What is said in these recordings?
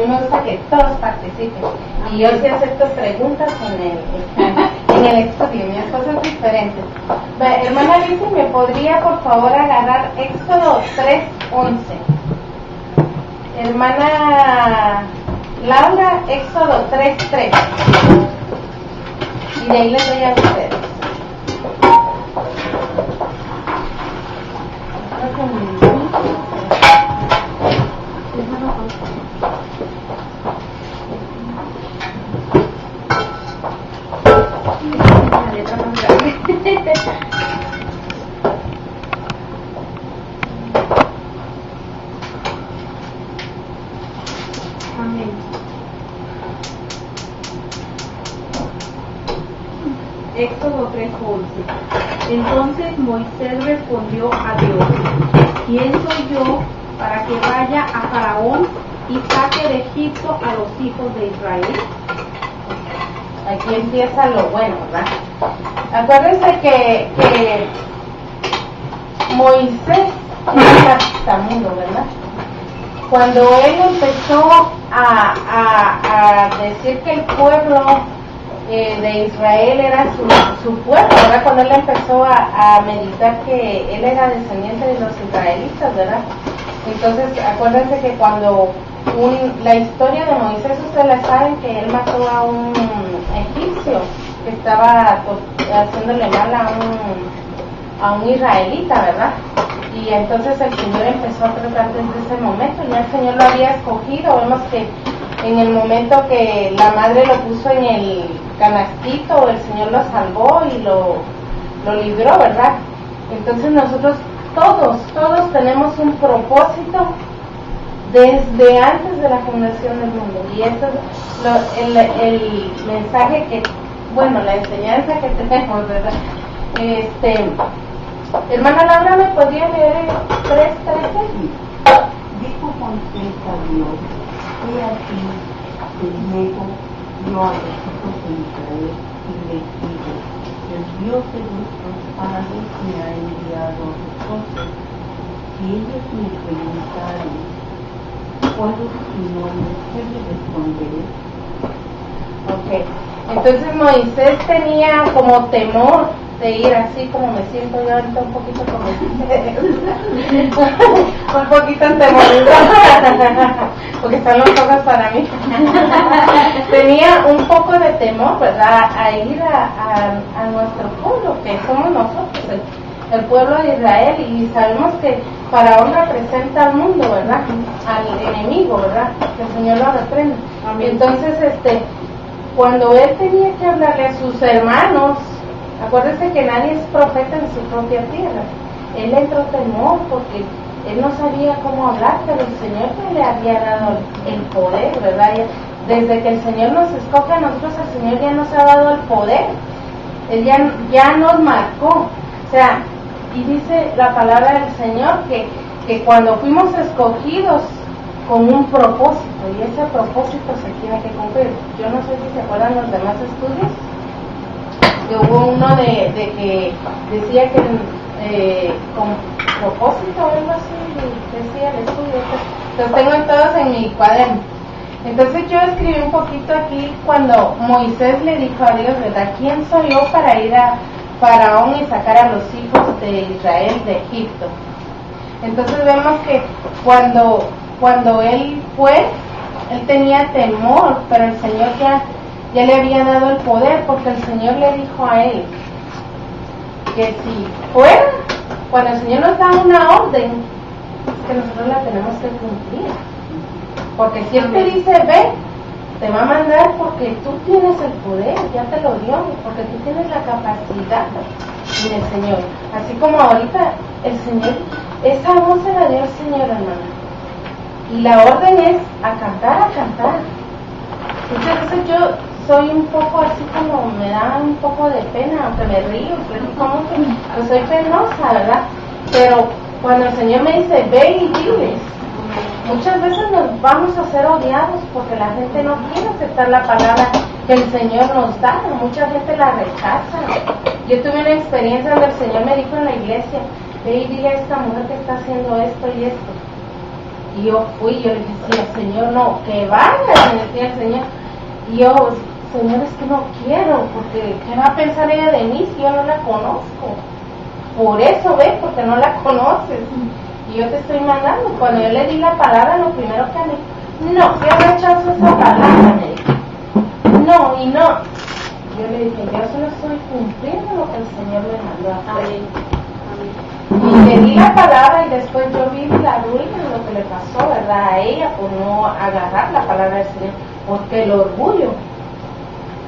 me gusta que todos participen. Y yo sí acepto preguntas en el estudio. Mi esposo es diferente. Hermana Alicia, ¿me podría por favor agarrar Éxodo 3:11? Hermana Laura, Éxodo 3:3. Y de ahí les doy a ustedes. Amén. Éxodo 3:11. Entonces Moisés respondió a Dios: ¿Quién soy yo para que vaya a Faraón y saque de Egipto a los hijos de Israel? Aquí empieza lo bueno, ¿verdad? Acuérdense que Moisés era tartamudo, ¿verdad? Cuando él empezó a decir que el pueblo de Israel era su pueblo, ¿verdad? Cuando él empezó a meditar que él era descendiente de los israelitas, ¿verdad? Entonces, acuérdense que cuando la historia de Moisés, ustedes la saben, que él mató a un egipcio que estaba haciéndole mal a un israelita, ¿verdad? Y entonces el Señor empezó a tratar desde ese momento, ya el Señor lo había escogido. Vemos que en el momento que la madre lo puso en el canastito, el Señor lo salvó y lo libró, ¿verdad? Entonces nosotros todos tenemos un propósito desde antes de la fundación del mundo, y esto es el mensaje que, bueno, la enseñanza que tenemos, ¿verdad? Hermana Laura, ¿me podría leer el 3:13? Dijo Moisés a Dios: he aquí, primero yo a los hijos de Israel y les digo: el Dios de vuestros padres me ha enviado a vosotros. Si ellos me preguntaren cuál es tu nombre, ¿qué les responderé? Ok, entonces Moisés tenía como temor de ir así como me siento yo ahorita, un poquito como un poquito entemorida porque están los ojos para mí. Tenía un poco de temor, ¿verdad?, a ir a nuestro pueblo, que somos nosotros, el pueblo de Israel, y sabemos que Faraón representa al mundo, ¿verdad?, al enemigo, ¿verdad?, que el Señor lo reprenda. Entonces, cuando él tenía que hablarle a sus hermanos, acuérdense que nadie es profeta en su propia tierra. Él entró temor porque él no sabía cómo hablar, pero el Señor ya le había dado el poder, ¿verdad? Desde que el Señor nos escoge a nosotros, el Señor ya nos ha dado el poder. Él ya nos marcó. O sea, y dice la palabra del Señor que cuando fuimos escogidos con un propósito, y ese propósito se tiene que cumplir. Yo no sé si se acuerdan los demás estudios, que hubo uno de que decía que con propósito o algo así, decía el estudio. Los tengo todos en mi cuaderno. Entonces yo escribí un poquito aquí cuando Moisés le dijo a Dios, ¿verdad?, ¿quién soy yo para ir a Faraón y sacar a los hijos de Israel de Egipto? Entonces vemos que cuando él fue, él tenía temor, pero el Señor ya le había dado el poder, porque el Señor le dijo a él que si fuera, cuando el Señor nos da una orden, es que nosotros la tenemos que cumplir, porque si Él te dice ve, te va a mandar porque tú tienes el poder, ya te lo dio, porque tú tienes la capacidad del Señor. Así como ahorita el Señor, esa voz se la dio el Señor, hermana, y la orden es a cantar. Muchas veces yo soy un poco así como, me da un poco de pena, aunque me río, como que soy penosa, ¿verdad? Pero cuando el Señor me dice ve y diles, muchas veces nos vamos a ser odiados porque la gente no quiere aceptar la palabra que el Señor nos da, mucha gente la rechaza. Yo tuve una experiencia donde el Señor me dijo en la iglesia, ve y dile a esta mujer que está haciendo esto y esto. Y yo fui, yo le decía, Señor, no, que vaya, me decía el Señor. Y yo, Señor, es que no quiero, porque ¿qué va a pensar ella de mí si yo no la conozco? Por eso, ¿ves? Porque no la conoces. Y yo te estoy mandando. Cuando yo le di la palabra, lo primero que me dijo, no, yo rechazo esa palabra, me dijo. No, y no. Yo le dije, yo solo estoy cumpliendo lo que el Señor me mandó a hacer. Y le di la palabra y después yo vi la ruina de lo que le pasó, ¿verdad? A ella por no agarrar la palabra del Señor. Porque el orgullo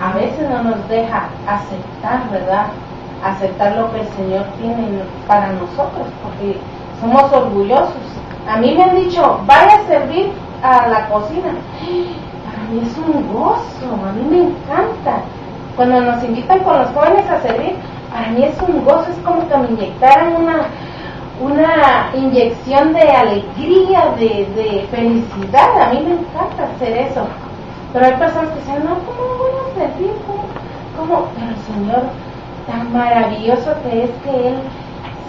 a veces no nos deja aceptar, ¿verdad? Aceptar lo que el Señor tiene para nosotros, porque somos orgullosos. A mí me han dicho, vaya a servir a la cocina. Para mí es un gozo, a mí me encanta. Cuando nos invitan con los jóvenes a servir, para mí es un gozo, es como que me inyectaran una inyección de alegría, de felicidad. A mí me encanta hacer eso. Pero hay personas que dicen, no, ¿cómo voy a servir? ¿Cómo? Pero el Señor, tan maravilloso que es que Él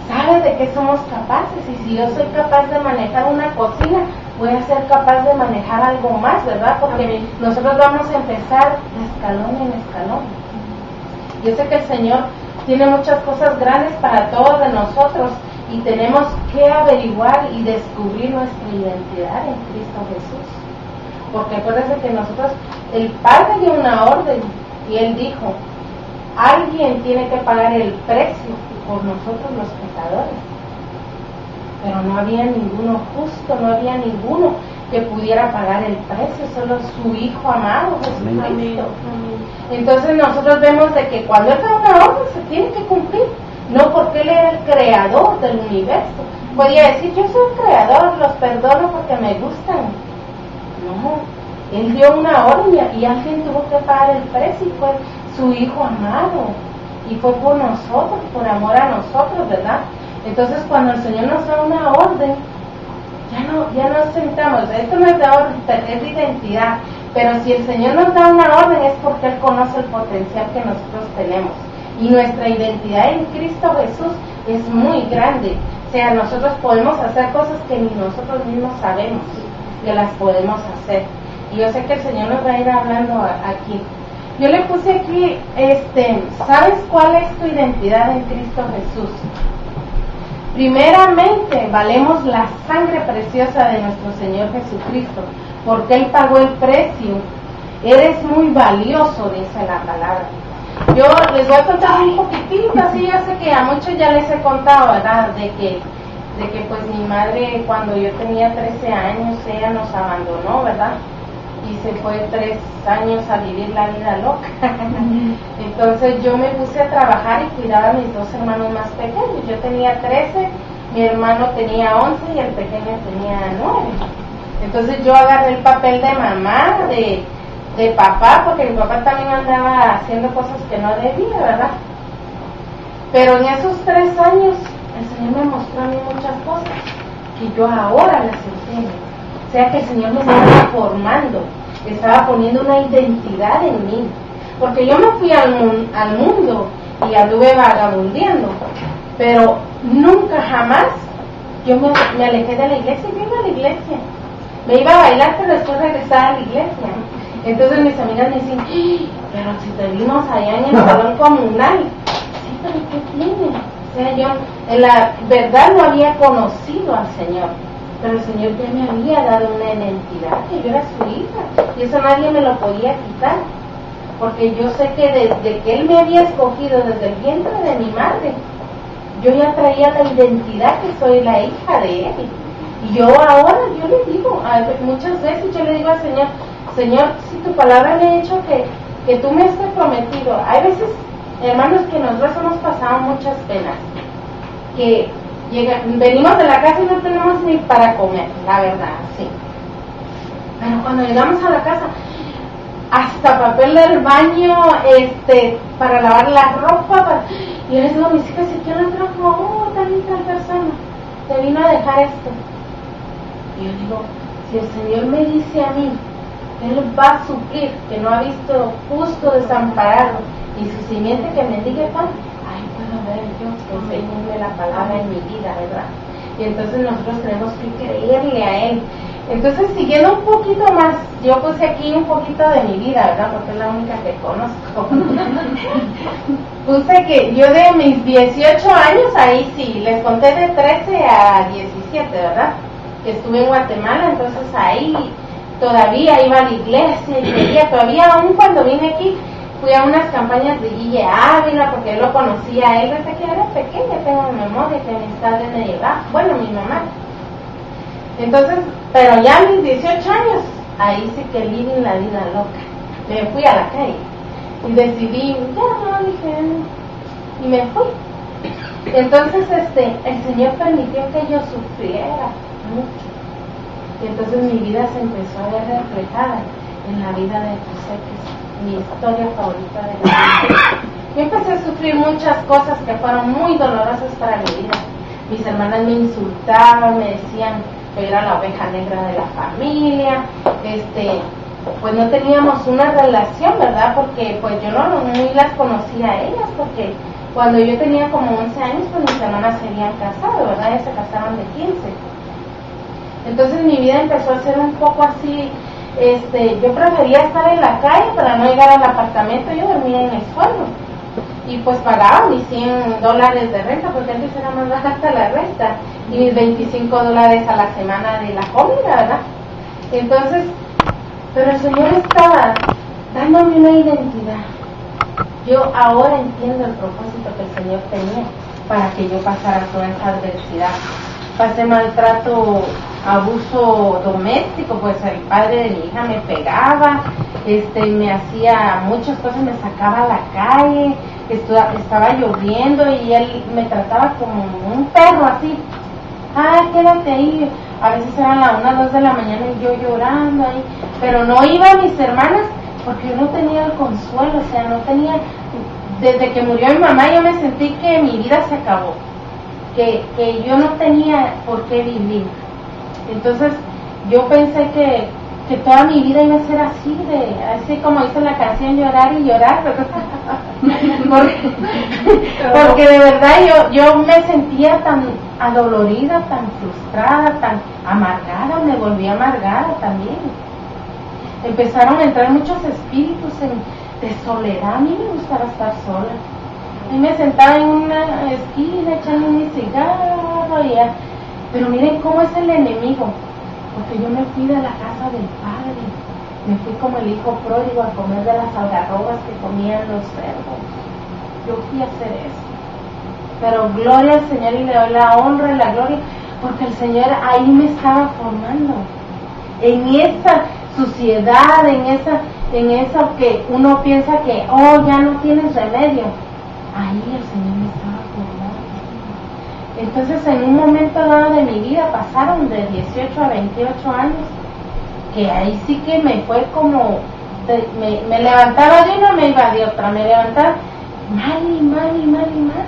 sabe de qué somos capaces. Y si yo soy capaz de manejar una cocina, voy a ser capaz de manejar algo más, ¿verdad? Porque nosotros vamos a empezar de escalón en escalón. Yo sé que el Señor tiene muchas cosas grandes para todos de nosotros y tenemos que averiguar y descubrir nuestra identidad en Cristo Jesús. Porque acuérdense que nosotros, el Padre dio una orden y Él dijo, alguien tiene que pagar el precio por nosotros los pecadores. Pero no había ninguno justo, no había ninguno que pudiera pagar el precio, solo su Hijo amado, Jesucristo. Entonces nosotros vemos de que cuando Él da una orden se tiene que cumplir, no porque Él era el creador del universo. Podía decir, yo soy el creador, los perdono porque me gustan. No, Él dio una orden y alguien tuvo que pagar el precio y fue su Hijo amado. Y fue por nosotros, por amor a nosotros, ¿verdad? Entonces cuando el Señor nos da una orden, ya nos sentamos. Esto no es de orden, es de identidad. Pero si el Señor nos da una orden es porque Él conoce el potencial que nosotros tenemos. Y nuestra identidad en Cristo Jesús es muy grande. O sea, nosotros podemos hacer cosas que ni nosotros mismos sabemos que las podemos hacer. Y yo sé que el Señor nos va a ir hablando aquí. Yo le puse aquí, ¿sabes cuál es tu identidad en Cristo Jesús? Primeramente, valemos la sangre preciosa de nuestro Señor Jesucristo, porque Él pagó el precio. Eres muy valioso, dice la palabra. Yo les voy a contar un poquitito, así yo sé que a muchos ya les he contado, ¿verdad? De que pues mi madre, cuando yo tenía 13 años, ella nos abandonó, ¿verdad? Y se fue 3 años a vivir la vida loca. Entonces yo me puse a trabajar y cuidaba a mis 2 hermanos más pequeños. Yo tenía 13, mi hermano tenía 11 y el pequeño tenía 9. Entonces yo agarré el papel de mamá, de papá, porque mi papá también andaba haciendo cosas que no debía, ¿verdad? Pero en esos 3 años el Señor me mostró a mí muchas cosas que yo ahora las entiendo. O sea que el Señor me estaba formando, estaba poniendo una identidad en mí. Porque yo me fui al mundo y anduve vagabundeando, pero nunca jamás yo me alejé de la iglesia y iba a la iglesia. Me iba a bailar, pero después regresaba a la iglesia. Entonces mis amigas me decían, pero si te vimos allá en el salón comunal. Sí, pero ¿qué tiene? O sea, yo en la verdad no había conocido al Señor, pero el Señor ya me había dado una identidad, que yo era su hija, y eso nadie me lo podía quitar, porque yo sé que desde que Él me había escogido, desde el vientre de mi madre, yo ya traía la identidad que soy la hija de Él. Y yo ahora, yo le digo, muchas veces yo le digo al Señor, Señor, si tu palabra me ha dicho que tú me has prometido. Hay veces, hermanos, que nosotros hemos pasado muchas penas, que venimos de la casa y no tenemos ni para comer, la verdad, sí. Pero cuando llegamos a la casa, hasta papel del baño, para lavar la ropa, y yo les digo a mis hijas, ¿y quién lo trajo? Tal persona, te vino a dejar esto. Y yo digo, si el Señor me dice a mí, Él va a suplir, que no ha visto justo desamparado, y su simiente que mendigue pan, ay, puedo ver yo, enseñarme la palabra en mi vida, ¿verdad? Y entonces nosotros tenemos que creerle a Él. Entonces, siguiendo un poquito más, yo puse aquí un poquito de mi vida, ¿verdad? Porque es la única que conozco. Puse que yo de mis 18 años, ahí sí, les conté de 13 a 17, ¿verdad? Que estuve en Guatemala, entonces ahí todavía iba a la iglesia y creía, todavía aún cuando vine aquí, fui a unas campañas de Guille Ávila, porque yo lo conocía a él desde que era pequeña, tengo memoria que mis padres me llevaban, bueno, mi mamá. Entonces, pero ya a mis 18 años, ahí sí que living la vida loca. Me fui a la calle y decidí, ya no, dije, y me fui. Entonces, el Señor permitió que yo sufriera mucho. Y entonces mi vida se empezó a ver reflejada en la vida de José, que es mi historia favorita de la vida. Yo empecé a sufrir muchas cosas que fueron muy dolorosas para mi vida. Mis hermanas me insultaban, me decían que era la oveja negra de la familia, pues no teníamos una relación, ¿verdad? Porque pues yo no las conocía a ellas, porque cuando yo tenía como 11 años, pues mis hermanas se habían casado, ¿verdad? Ellas se casaron de 15. Entonces mi vida empezó a ser un poco así, yo prefería estar en la calle para no llegar al apartamento, yo dormía en el suelo. Y pues pagaba mis $100 de renta, porque antes era más barata la renta, y mis $25 a la semana de la comida, ¿verdad? Entonces, pero el Señor estaba dándome una identidad. Yo ahora entiendo el propósito que el Señor tenía para que yo pasara toda esa adversidad. Pasé maltrato, abuso doméstico, pues el padre de mi hija me pegaba, me hacía muchas cosas, me sacaba a la calle, estaba lloviendo y él me trataba como un perro así. Quédate ahí. A veces eran las 1, 2 de la mañana y yo llorando ahí, pero no iba a mis hermanas porque yo no tenía el consuelo, o sea, no tenía, desde que murió mi mamá yo me sentí que mi vida se acabó, que yo no tenía por qué vivir. Entonces yo pensé que toda mi vida iba a ser así como dice la canción, llorar y llorar, porque de verdad yo me sentía tan adolorida, tan frustrada, tan amargada, me volví amargada también. Empezaron a entrar muchos espíritus de soledad. A mí me gustaba estar sola. Y me sentaba en una esquina echando mi cigarro pero miren cómo es el enemigo, porque yo me fui de la casa del Padre, me fui como el hijo pródigo a comer de las algarrobas que comían los cerdos. Yo fui a hacer eso, pero gloria al Señor y le doy la honra y la gloria, porque el Señor ahí me estaba formando, en esa suciedad, en esa que uno piensa que, ya no tienes remedio. Ahí el Señor me estaba formando. Entonces en un momento dado de mi vida pasaron de 18 a 28 años, que ahí sí que me fue como, me levantaba de una, me iba de otra, me levantaba mal.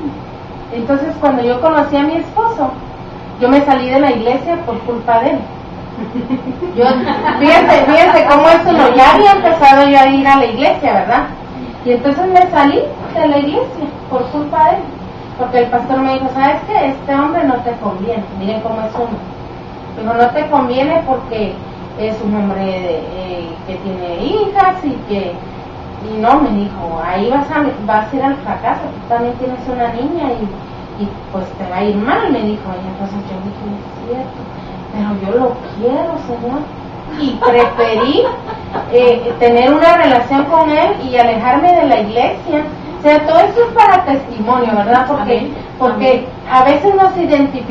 Entonces cuando yo conocí a mi esposo, yo me salí de la iglesia por culpa de él. Fíjense cómo es uno, ya había empezado yo a ir a la iglesia, ¿verdad? Y entonces me salí de la iglesia por culpa de él, porque el pastor me dijo, ¿sabes qué? Este hombre no te conviene. Miren cómo es uno. Dijo, no te conviene porque es un hombre que tiene hijas y no, me dijo, ahí vas a ir al fracaso, tú también tienes una niña y pues te va a ir mal, me dijo. Y entonces yo dije, es cierto, pero yo lo quiero, Señor, y preferí tener una relación con él y alejarme de la iglesia. O sea, todo eso es para testimonio, ¿verdad? Porque a veces nos identificamos